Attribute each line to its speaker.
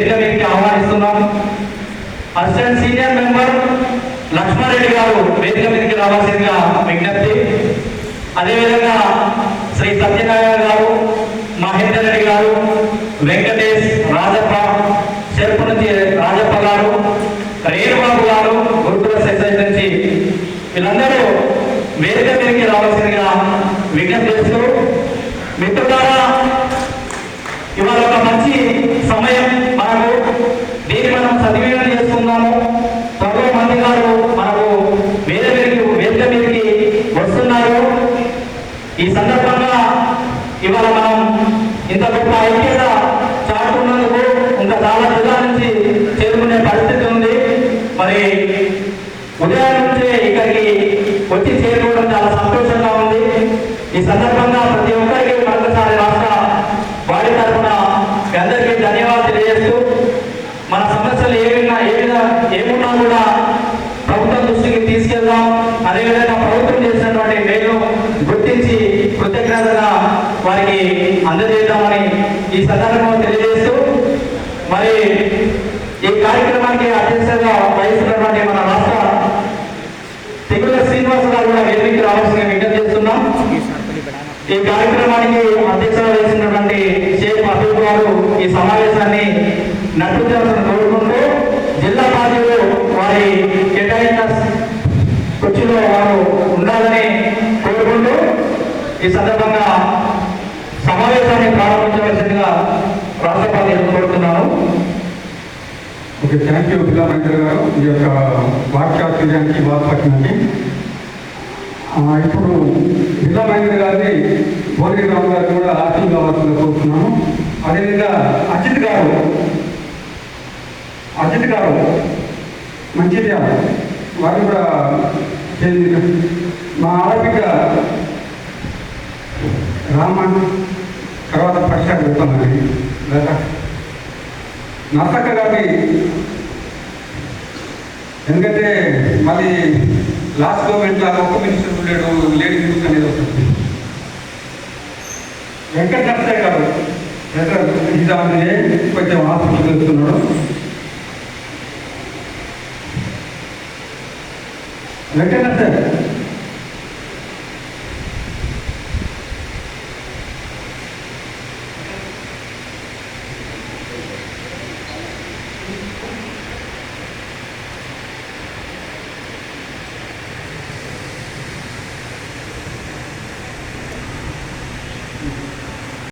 Speaker 1: వేదికకి ఆహ్వానిస్తున్నాం. Assistant senior member Lakshma Reddy గారు వేదిక మీదకి రావాల్సిందిగా విజ్ఞప్తి. అదేవిధంగా శ్రీ సత్యనారాయణ గారు, మహేందర్ రెడ్డి గారు, వెంకటేష్, రాజప్ప, చెరుపు నుంచి రాజప్ప గారు, రేణుబాబు గారు, గురుకుల సొసైటీ నుంచి వీళ్ళందరూ వేదిక మీదకి రావాల్సిందిగా విజ్ఞప్తి చేస్తూ, మిత్రులారా ఇవాళ ఒక మంచి సమయం మనకు, దీన్ని మనం సద్వినియోగం చేసుకుందాము. త్వరలో మంది గారు మనకు వేదిక మీదకి వస్తున్నారు. ఈ సందర్భంగా ఇవాళ మనం ఇంత గొప్ప ఐక్యత చాటున్నందుకు ఇంకా చాలా జిల్లా నుంచి చేరుకునే పరిస్థితి ఉంది. మరి ఉదయం నుంచే ఇక్కడికి వచ్చి చేరుకోవడం చాలా సంతోషంగా ఉంది. ఈ సందర్భంగా ప్రతి ఒక్కరికి మరొకసారి రాష్ట్ర వారి తరఫున అందరికీ ధన్యవాదాలు తెలియజేస్తూ, మన సమస్యలు ఏమున్నా కూడా ప్రభుత్వం దృష్టికి తీసుకెళ్దాం. అదేవిధంగా ప్రభుత్వం చేసినటువంటి మేలు గుర్తించి కృతజ్ఞతగా వారికి అందజేద్దామని ఈ సందర్భంగా తెలియజేస్తూ, మరి ఈ కార్యక్రమానికి అధ్యక్షతగా వహిస్తున్నటువంటి మన రాష్ట్ర తిగుల శ్రీనివాస గారు కూడా వేదికకి రావాల్సిందిగా విజ్ఞప్తి చేస్తున్నాం. ఈ కార్యక్రమానికి అధ్యక్షత వహిస్తున్నటువంటి షేక్ అబీబ్ గారు ఈ సమావేశాన్ని నడిపించాల్సిన కోరుకుంటూ, జిల్లా బాధ్యులు వారి కేటాయించిన కుర్చీలో వారు ఉండాలని కోరుకుంటూ ఈ సందర్భంగా సమావేశాన్ని ప్రారంభించవలసిందిగా రాష్ట్రపతి కోరుతున్నాను.
Speaker 2: ఓకే, థ్యాంక్ యూ బిల్లా మహేందర్ గారు ఈ యొక్క వాక్యానికి బాధపడినకి. ఇప్పుడు బిల్లా మహేందర్ గారిని భోజన రావు గారిని కూడా ఆశీర్వాదం కావాల్సిందిగా కోరుతున్నాము. అదేవిధంగా అజిత్ గారు మంచిర్యాల వారిని కూడా మా ఆడబిడ్డ రామన్ తర్వాత పరిచయం పెడతామని నర్సక్క గారిని, ఎందుకంటే మళ్ళీ లాస్ట్ గవర్నమెంట్లో ఒక్క మినిస్టర్ లేడు, లేడీ మినిస్టర్ అనేది వస్తుంది. వెంకట నర్సయ్య గారు ఇదాన్ని కొంచెం హాస్పిటల్ వెళ్తున్నాడు. వెంకట నర్సయ్య